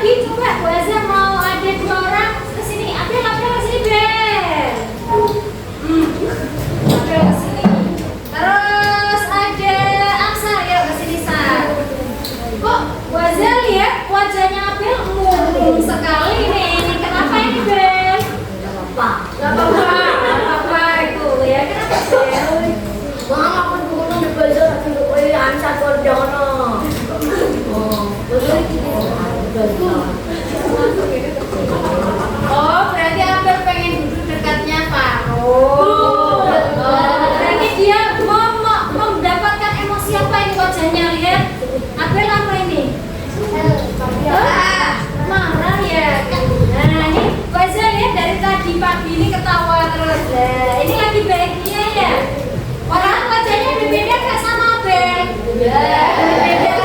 lagi, coba Bu Aza mau ada 2 orang kesini. Apel kesini Bel. Apel kesini. Terus ada Amsar, ya kesini Sar. Kok Bu Aza lihat wajahnya Apel murung sekali nih. Kenapa ini Bel? Gak apa-apa itu ya. Kenapa Bel? Mama aku dulu di belajar untuk Amsar Kordono. Oh, berarti Abel pengen duduk dekatnya Faruk. Berarti dia mau mendapatkan emosi apa ini wajahnya, lihat. Abel apa ini? Marah ya. Nah, ini wajah lihat dari tadi pagi ini ketawa terus. Nah, ini lagi bahagia ya. Orang wajahnya berbeda nggak sama Abel? Berbeda.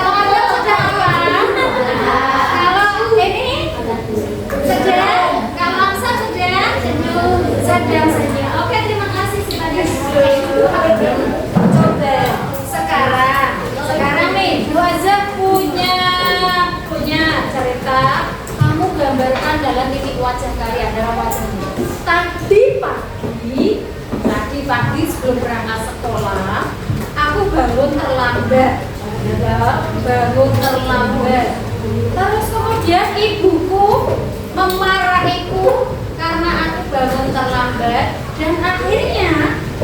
Abel sudah apa? Kalau ini sedang, kalau Amsa sedang senyum. Oke, terima kasih sebagai coba sekarang nih Bu Aza punya cerita. Kamu gambarkan dalam titik wajah kalian, dalam wajahnya. Tadi pagi sebelum berangkat sekolah, aku bangun terlambat. Terus kemudian ibuku memarahiku karena aku bangun terlambat, dan akhirnya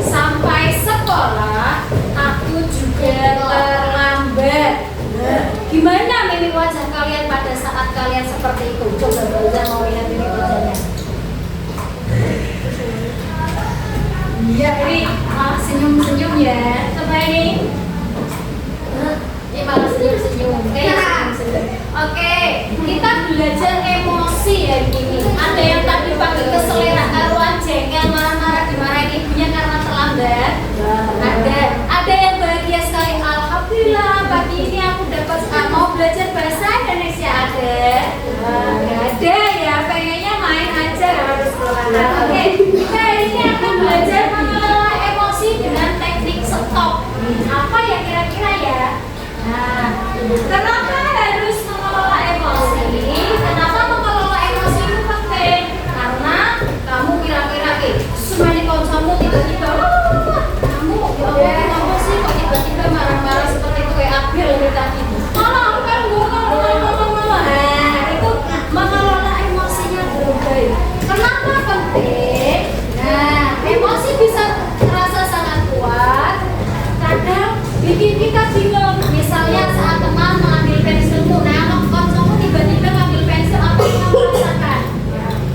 sampai sekolah aku juga terlambat. Gimana mimik wajah kalian pada saat kalian seperti itu? Coba Baza mau lihat mimik wajahnya. Iya, ini senyum-senyum ya. Coba ini. Ini malah senyum-senyum. Oke, kita belajar emosi hari ini. Ada yang tadi pagi keselera, karuan jengkel, marah-marah dimarahin ibunya karena terlambat. Ada yang bahagia sekali. Alhamdulillah, pagi ini aku dapat mau belajar bahasa Indonesia. Nggak ada ya, pengennya main aja harus keluar. Oke, kita hari ini akan belajar mengelola emosi dengan teknik stop. Apa ya kira-kira ya? Nah, kenapa harus mengelola emosi? Kenapa mengelola emosi itu penting? Karena kamu kira-kira semuanya konsumu tiba-tiba kamu apa sih kok tiba-tiba marah-marah seperti itu kayak Abel tadi. Malah aku kan nah, itu mengelola emosinya dengan baik. Kenapa penting? Nah, emosi bisa terasa sangat kuat, kadang bikin kita bingung. Misalnya saat teman mengambil pensilmu, nah kamu tiba-tiba ngambil pensil, apa yang kamu rasakan?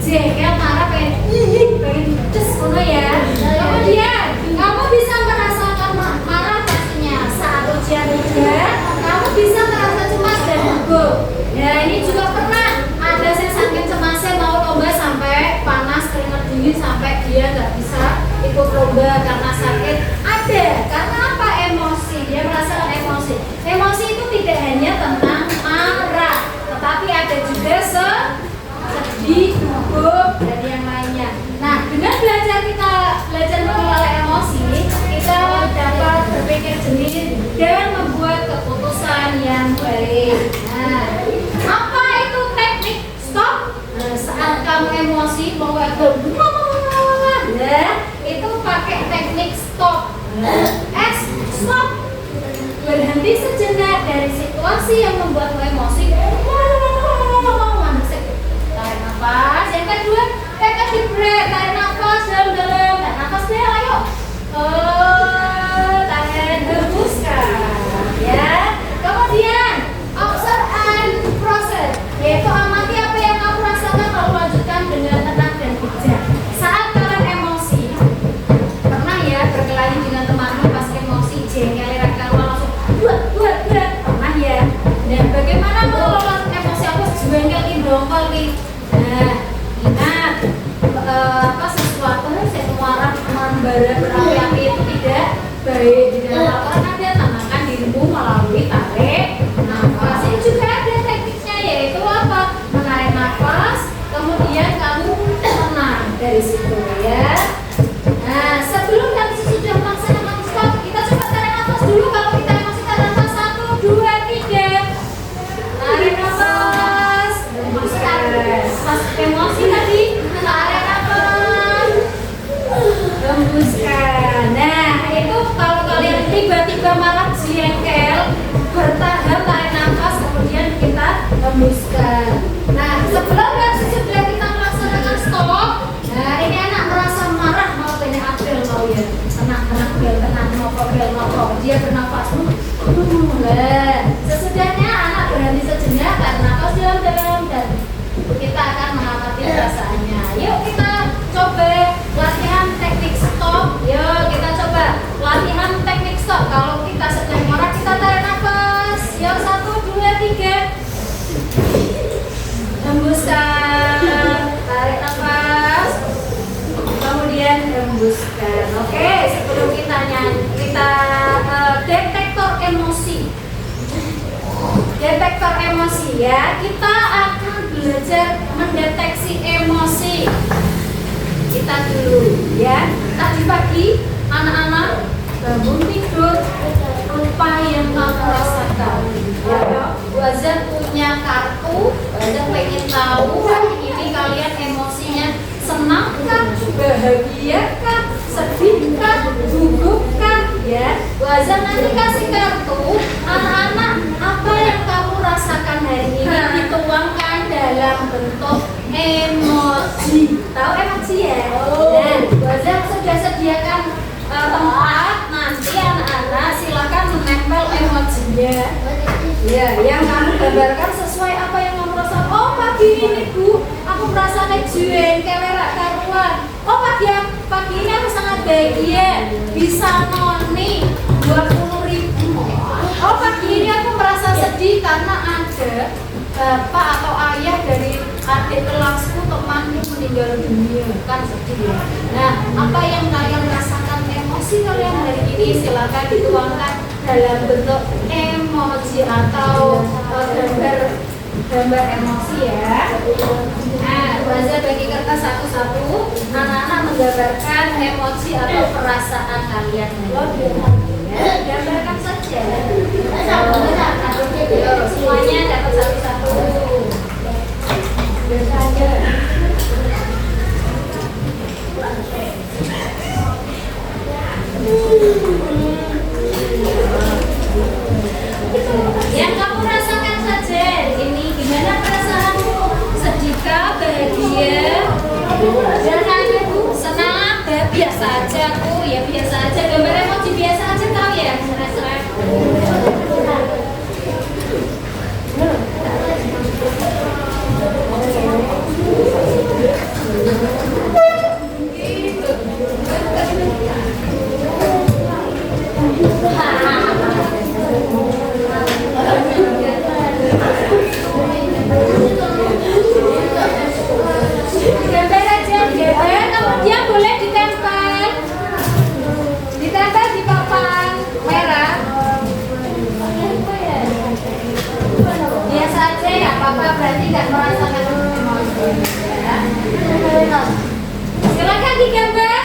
Jengkel, marah, pengen cus kono ya. Kemudian kamu bisa merasakan marah pastinya saat ujian kamu bisa merasa cemas dan gugup. Nah, ini juga pernah ada yang saking cemasnya mau lomba sampai panas, keringat dingin sampai dia nggak bisa ikut lomba karena sakit. Ada, karena apa? Emosi. Dia merasakan emosi. Emosi itu tidak hanya tentang marah, tetapi ada juga sedih, gugup, dan yang lainnya. Nah, dengan kita belajar mengelola emosi, kita dapat berpikir jernih dan membuat keputusan yang baik. Nah, apa itu teknik stop? Nah, saat kamu emosi mau itu pakai teknik stop. Stop. Berhenti sejenak dari situasi yang membuatmu emosi. Tarik nafas. Yang kedua, tekan di breath. Tarik nafas dalam-dalam. Tarik nafas deh, ayo. Tahan, hembuskan. Ya. Kemudian, observe and process. Yaitu amati apa yang kamu rasakan lalu lanjutkan dengan tenang dan bijak. Saat kalian emosi, pernah ya berkelahi dengan temanmu pas emosi, jengkel, langsung buat pernah ya. Dan bagaimana mengelola emosi aku jengkel dongkol nih. Nah, ingat sesuatu yang marah membara berapi-api itu tidak baik. Di dalam laporan Anda tenangkan dirimu melalui tarik nafas. Ini juga ada tekniknya, yaitu apa? Menarik nafas, kemudian kamu tenang dari situ ya. Nah, sebelum dan sesudah melaksanakan stop, kita coba tarik nafas dulu. Kalau kita emosi, tarik nafas 1, 2, 3. Tarik nafas, vektor emosi ya. Kita akan belajar mendeteksi emosi. Kita dulu ya. Tadi pagi anak-anak bangun tidur, apa yang kamu rasakan? Ya, Bu Azan punya kartu, Bu Azan pengen tahu hari ini kalian emosinya senangkah, bahagiakah, sedihkah, gugupkah? Ya, Bu Azan nanti kasih kartu, anak-anak apa yang kamu rasakan hari ini dituangkan dalam bentuk emoji. Tahu emoji ya? Nah, Bu Azan sudah sediakan tempat, nanti anak-anak silakan menempel emojinya. Ya, yang kamu gambarkan sesuai apa yang kamu rasakan. Oh, pagi ini Bu, aku merasa kejuan, kelerak karuan. Oh, pagi ini aku sangat bahagia, bisa noni 20.000. Oh, pagi ini aku merasa sedih karena ada bapak atau ayah dari adik kelasku temanku meninggal dunia, kan sedih ya. Nah, apa yang kalian rasakan emosi kalian hari ini silakan dituangkan dalam bentuk emoji atau gambar emosi ya. Nah, baca bagi kertas satu-satu, anak-anak menggambarkan emoji atau perasaan kalian. Ya, gambarkan saja. Semuanya dapat satu-satu. Biasa aja. Yang kamu rasakan saja ini gimana perasaanmu? Sedihkah, bahagia, senang, biasa aja aku ya biasa aja. Gambar emoji biasa aja tahu ya, serah-serah. Gambar aja, kemudian boleh ditempel di papan merah. Biasa aja ya, Papa berarti nggak merasakan emosi ya. Silakan digambar.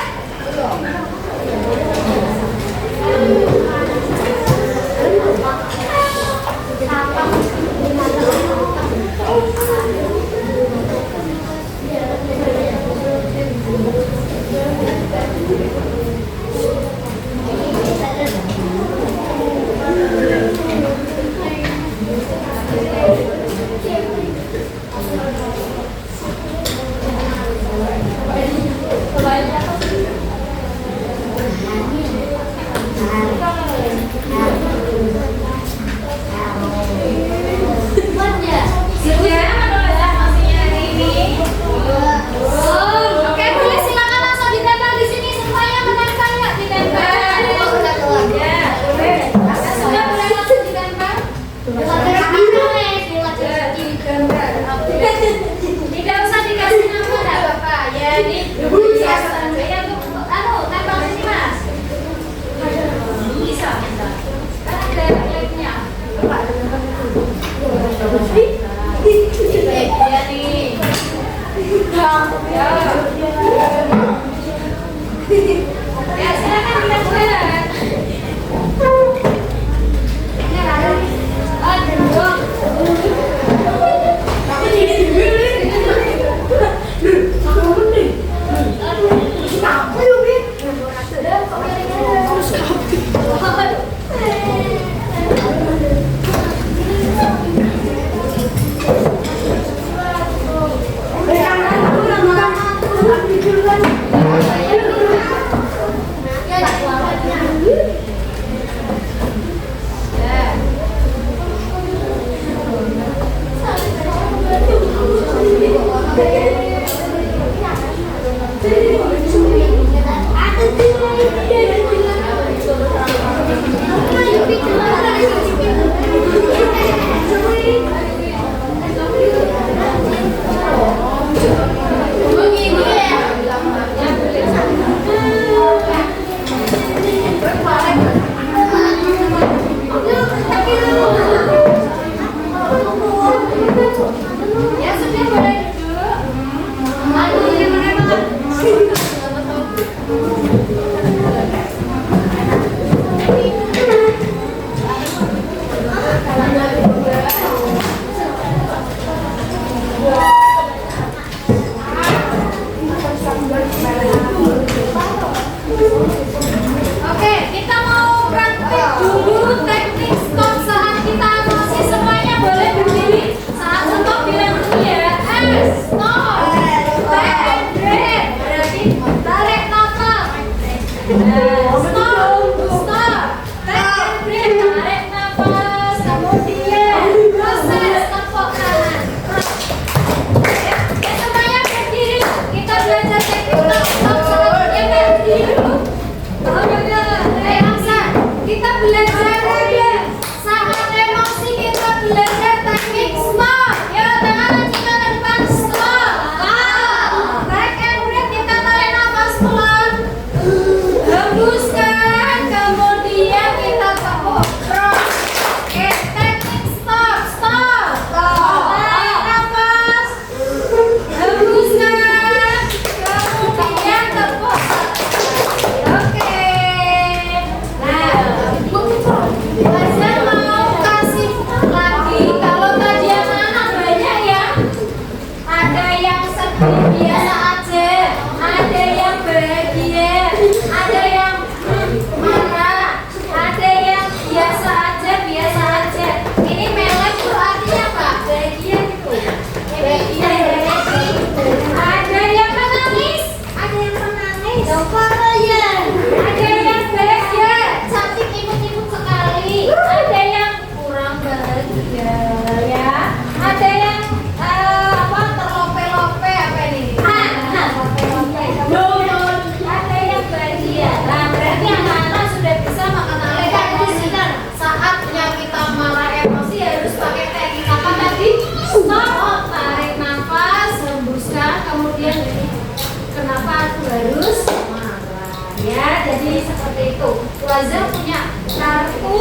Jadi seperti itu. Waza punya kartu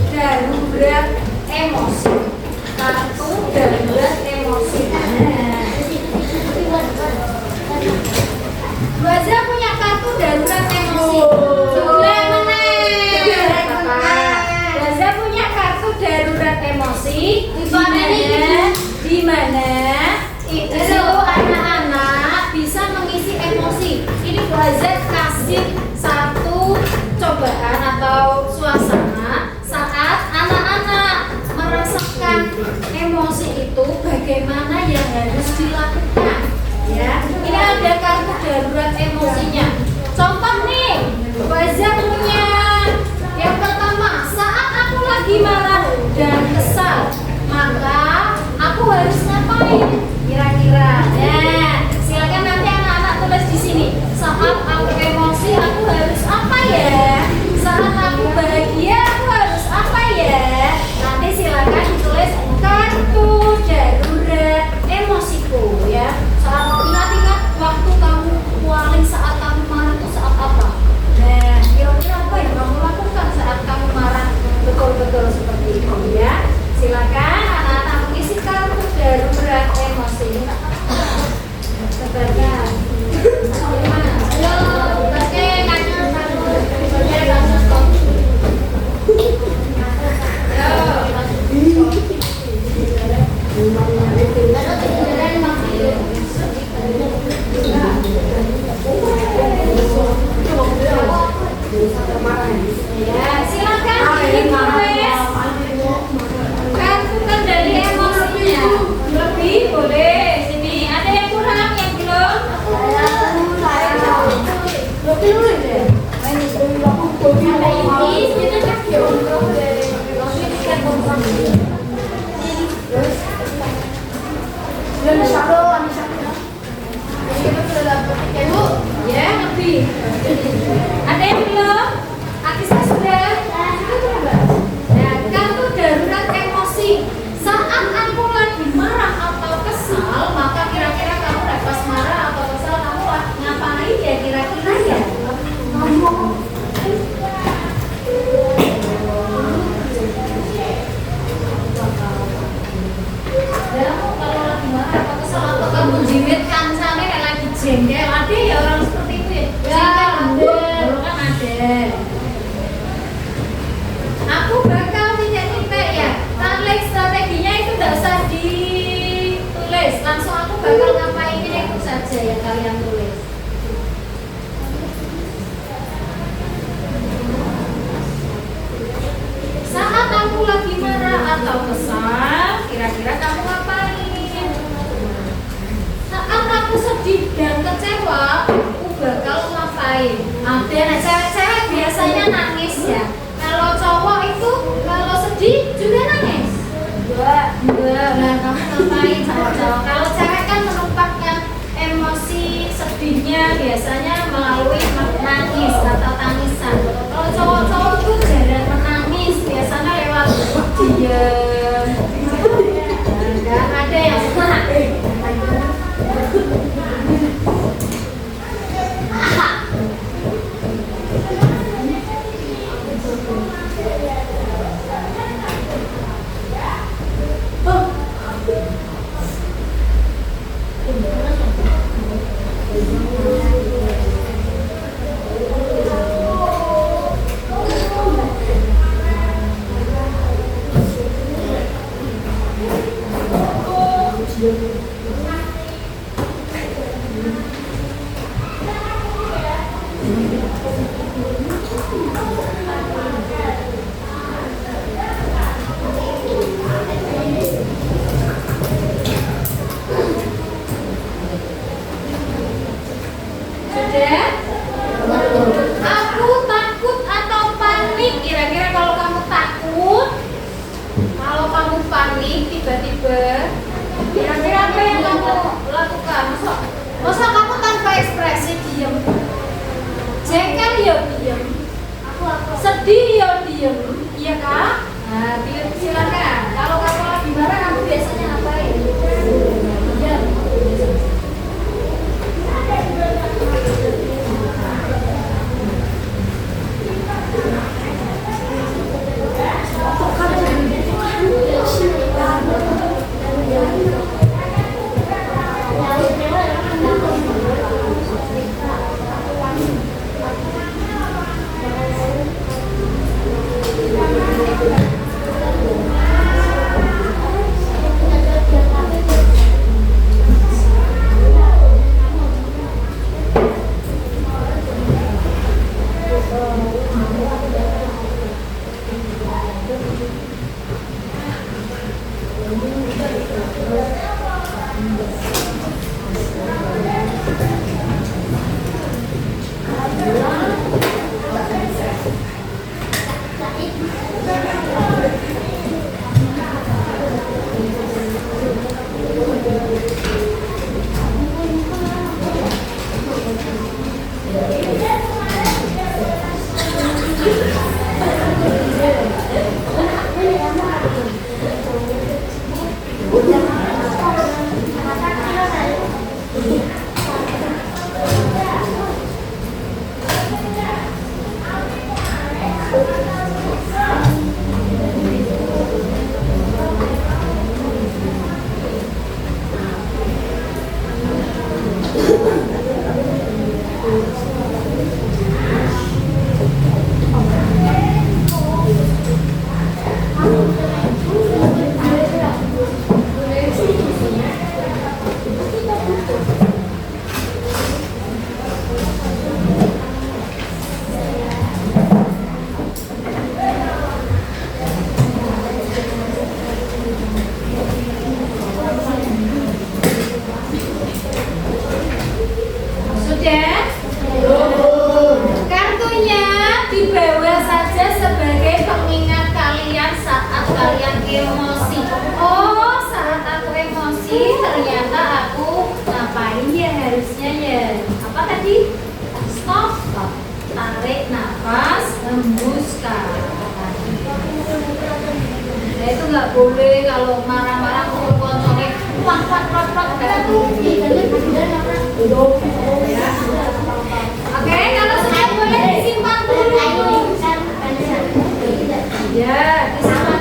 darurat emosi. Kartu darurat emosi. Waza punya kartu darurat emosi. Sebelah mana? Waza punya kartu darurat emosi. Di mana itu anak-anak bisa mengisi emosi. Ini Waza kasih satu cobaan atau suasana saat anak-anak merasakan emosi itu, bagaimana yang harus dilakukan. Ya, ini ada kartu darurat emosinya. Contoh nih, Waza punya yang pertama, saat aku lagi marah dan kesal, maka aku harus ngapain? Kira-kira. Nah, silakan nanti anak-anak tulis di sini. Saat aku emosi, aku harus apa ya? Saat aku bahagia, aku harus apa ya? Nanti silakan ditulis kartu darurat emosiku ya. Saat ingat-ingat waktu kamu paling saat kamu marah itu saat apa? Nah, kira-kira apa yang kamu lakukan saat kamu marah? Betul-betul seperti itu ya. Silakan anak-anak mengisi kartu darurat emosi. Sebenarnya. Ya, silakan ditulis kartu kendali emosinya. Lebih boleh. Sini ada yang kurang, yang belum? Ada ini, kita cek ya, lebih. Ada yang belum? Akisa sudah? Nah, kartu darurat emosi. Saat aku lagi marah atau kesal, maka kira-kira kamu pas marah atau kesal kamu ngapain ya kira-kira ya? Kalau lagi marah atau kesal atau kamu jiwit kancane lagi jengkel, ada ya orang seperti itu ya? Ada, kan ada. Aku bakal titik-titik ya. Tarik strateginya itu tidak usah ditulis, langsung aku bakal ngapain itu saja yang kalian tulis. Saat aku lagi marah atau kesal, kira-kira kamu ngapain? Saat aku sedih dan kecewa, aku bakal ngapain? Ada, nah cewek-cewek biasanya nangis ya. Kalau cowok itu kalau sedih juga nangis. Enggak. Nah, kamu ngapain sama cowok? Kalau cewek kan menumpahkan emosi sedihnya biasanya melalui nangis atau tangisan. Kalau cowok-cowok tuh jarang menangis, biasanya lewat diam. Enggak ada yang aku takut atau panik. Kira-kira kalau kamu takut, kalau kamu panik tiba-tiba, kira-kira apa yang kamu lakukan? Masa kamu tanpa ekspresi diam? Jengkel ya diam, sedih ya diam, iya kak? Nah, pilih silakan. Kalau kamu lagi marah, kamu biasanya ngapain? Diam. Sudah? Kartunya dibawa saja sebagai pengingat kalian saat kalian emosi. Oh, saat aku emosi ternyata aku ngapain ya harusnya ya? Apa tadi? Stop, stop. Tarik nafas, hembuskan. Nah itu nggak boleh kalau marah-marah kumpul kontrolnya plak plak plak plak nggak boleh. Ya. Oke, kalau sudah boleh disimpan dulu. Ya, disimpan.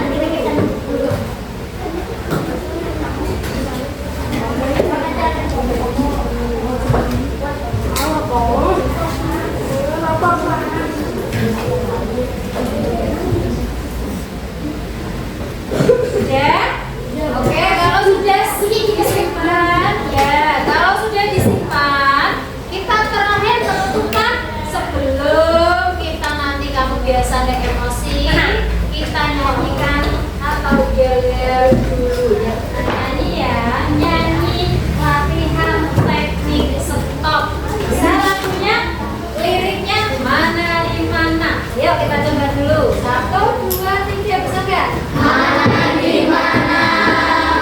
Sudah? Oke, kalau sudah disimpan, ya, kalau sudah disimpan, kita terakhir tentukan sebelum kita nanti kamu biasa ada emosi, kita nyanyikan atau yel-yel dulu. Ya, nyanyi ya, nyanyi latihan teknik stop. Bisa lagunya, liriknya mana di mana? Yuk kita coba dulu. 1, 2, 3, bisa nggak? Mana di mana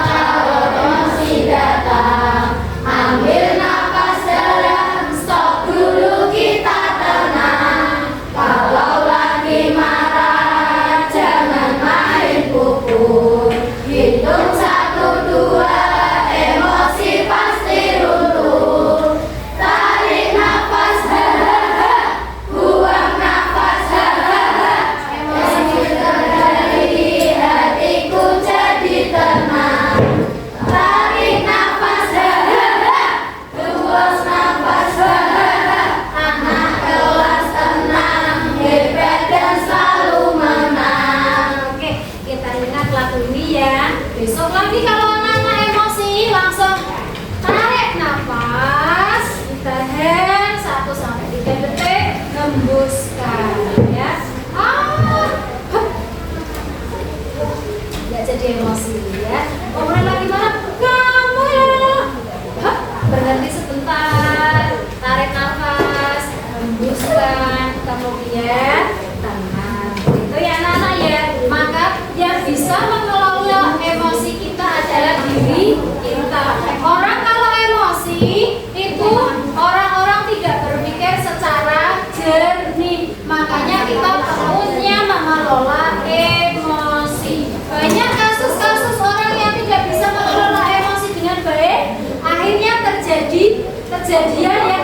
kalau emosi datang? Ambil nafas dalam, stop dulu kita tenang. Kalau lagi marah jangan main pukul. Hitung 1, 2, emosi pasti runtuh. Tarik nafas, hahaha, buang nafas, hahaha. Emosi terjadi, hatiku jadi tenang. Tarik nafas, hahaha, buang nafas, hahaha. Anak kelas tenang, hebat dan selalu menang. Oke, kita ingat lagu ini ya. Besok lagi kalau anak-anak emosi langsung tarik nafas, tahan 1 sampai 3 detik, hembuskan ya. Hup. Nggak jadi emosi ya. Orang lagi marah, kamu ya. Hup, berhenti sebentar, tarik nafas, hembuskan, kemudian tenang. Itu ya anak-anak ya. Maka yang bisa mengelola emosi kita adalah diri kita. Orang kalau emosi itu orang-orang tidak berpikir secara jernih. Makanya kita perlunya mengelola emosi. Banyak kasus-kasus orang yang tidak bisa mengelola emosi dengan baik, akhirnya terjadi kejadian yang